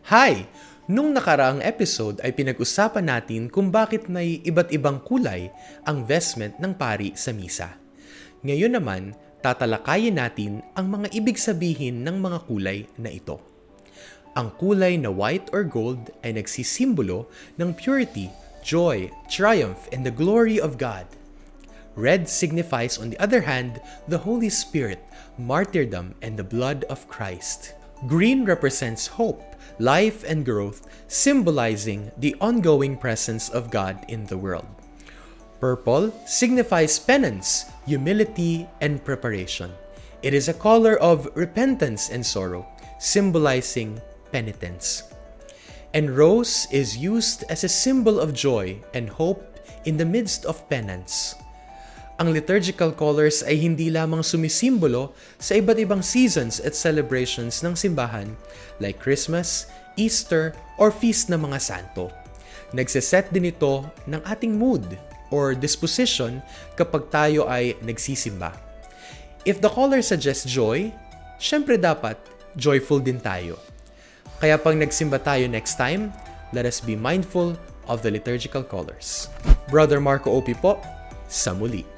Hi! Nung nakaraang episode ay pinag-usapan natin kung bakit may iba't ibang kulay ang vestment ng pari sa misa. Ngayon naman, tatalakayin natin ang mga ibig sabihin ng mga kulay na ito. Ang kulay na white or gold ay nagsisimbolo ng purity, joy, triumph, and the glory of God. Red signifies, on the other hand, the Holy Spirit, martyrdom, and the blood of Christ. Green represents hope, life, and growth, symbolizing the ongoing presence of God in the world. Purple signifies penance, humility, and preparation. It is a color of repentance and sorrow, symbolizing penitence. And rose is used as a symbol of joy and hope in the midst of penance. Ang liturgical colors ay hindi lamang sumisimbolo sa iba't ibang seasons at celebrations ng simbahan like Christmas, Easter, or feast ng mga santo. Nagseset din ito ng ating mood or disposition kapag tayo ay nagsisimba. If the color suggests joy, syempre dapat joyful din tayo. Kaya pag nagsimba tayo next time, let us be mindful of the liturgical colors. Brother Marco Opie po, sa muli.